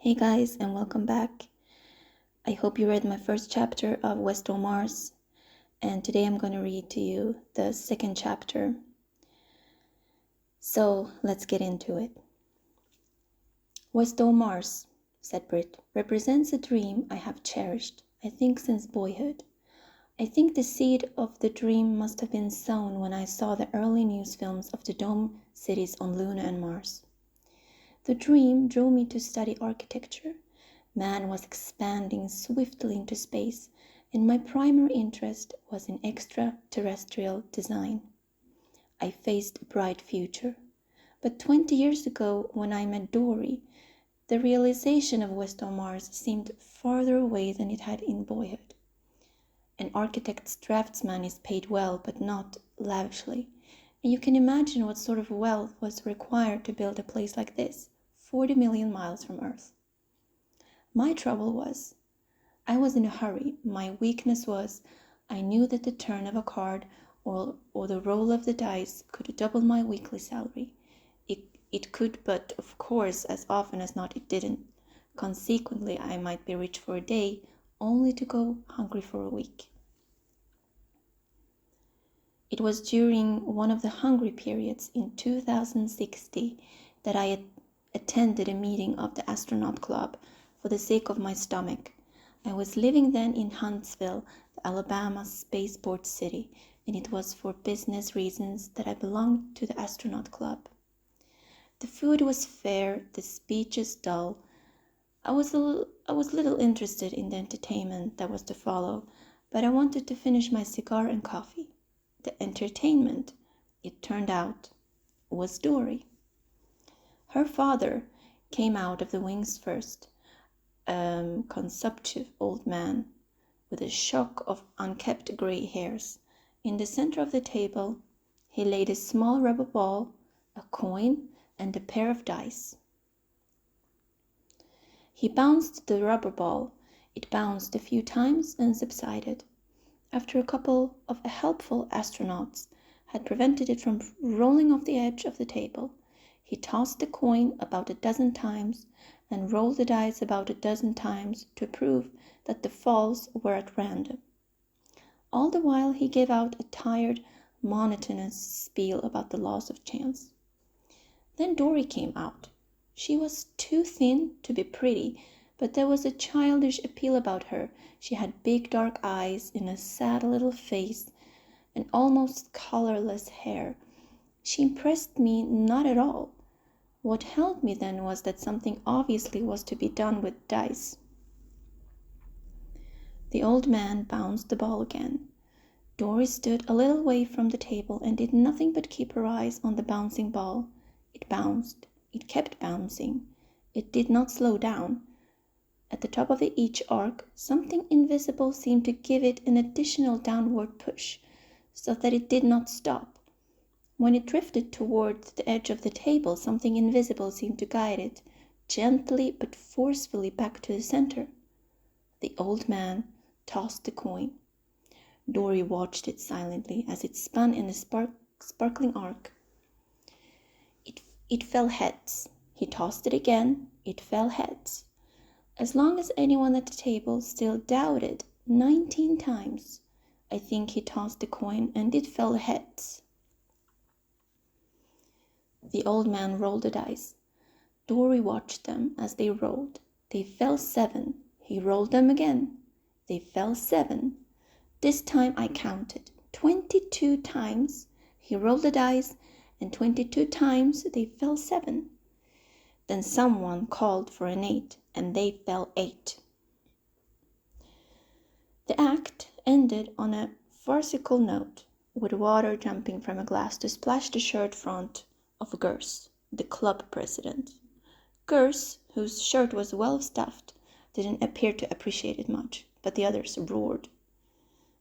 Hey guys, and welcome back. I hope you read my first chapter of West on Mars, and today I'm going to read to you the second chapter. So let's get into it. West on Mars, said Britt, represents a dream I have cherished, I think since boyhood. I think the seed of the dream must have been sown when I saw the early news films of the dome cities on Luna and Mars. The dream drew me to study architecture. Man was expanding swiftly into space, and my primary interest was in extraterrestrial design. I faced a bright future. But 20 years ago, when I met Dory, the realization of West on Mars seemed farther away than it had in boyhood. An architect's draftsman is paid well, but not lavishly, and you can imagine what sort of wealth was required to build a place like this, 40 million miles from Earth. My trouble was, I was in a hurry. My weakness was, I knew that the turn of a card or the roll of the dice could double my weekly salary. It could, but of course, as often as not, it didn't. Consequently, I might be rich for a day, only to go hungry for a week. It was during one of the hungry periods in 2060 that I attended a meeting of the Astronaut Club for the sake of my stomach. I was living then in Huntsville, the Alabama spaceport city, and it was for business reasons that I belonged to the Astronaut Club. The food was fair, the speeches dull. I was little interested in the entertainment that was to follow, but I wanted to finish my cigar and coffee. The entertainment, it turned out, was Dory. Her father came out of the wings first, consumptive old man with a shock of unkempt gray hairs. In the center of the table, he laid a small rubber ball, a coin, and a pair of dice. He bounced the rubber ball. It bounced a few times and subsided. After a couple of helpful astronauts had prevented it from rolling off the edge of the table, he tossed the coin about a dozen times and rolled the dice about a dozen times to prove that the falls were at random. All the while he gave out a tired, monotonous spiel about the laws of chance. Then Dory came out. She was too thin to be pretty, but there was a childish appeal about her. She had big dark eyes and a sad little face and almost colorless hair. She impressed me not at all. What held me then was that something obviously was to be done with dice. The old man bounced the ball again. Dory stood a little way from the table and did nothing but keep her eyes on the bouncing ball. It bounced. It kept bouncing. It did not slow down. At the top of each arc, something invisible seemed to give it an additional downward push, so that it did not stop. When it drifted toward the edge of the table, something invisible seemed to guide it, gently but forcefully back to the center. The old man tossed the coin. Dory watched it silently as it spun in a sparkling arc. It fell heads. He tossed it again. It fell heads. As long as anyone at the table still doubted, 19 times, I think he tossed the coin and it fell heads. The old man rolled the dice. Dory watched them as they rolled. They fell 7. He rolled them again. They fell 7. This time I counted. 22 times he rolled the dice, and 22 times they fell 7. Then someone called for an 8, and they fell 8. The act ended on a farcical note, with water jumping from a glass to splash the shirt front of Gers, the club president. Gers, whose shirt was well stuffed, didn't appear to appreciate it much, but the others roared.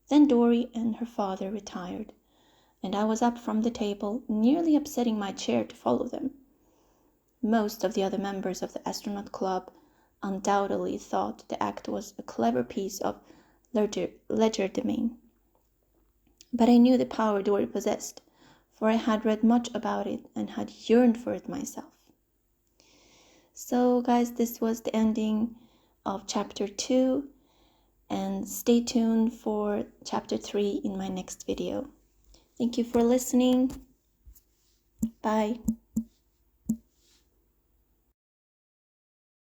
Then Dory and her father retired, and I was up from the table, nearly upsetting my chair to follow them. Most of the other members of the Astronaut Club undoubtedly thought the act was a clever piece of legerdemain. But I knew the power Dory possessed, for I had read much about it and had yearned for it myself. So guys, this was the ending of chapter 2, and stay tuned for chapter 3 in my next video. Thank you for listening. Bye.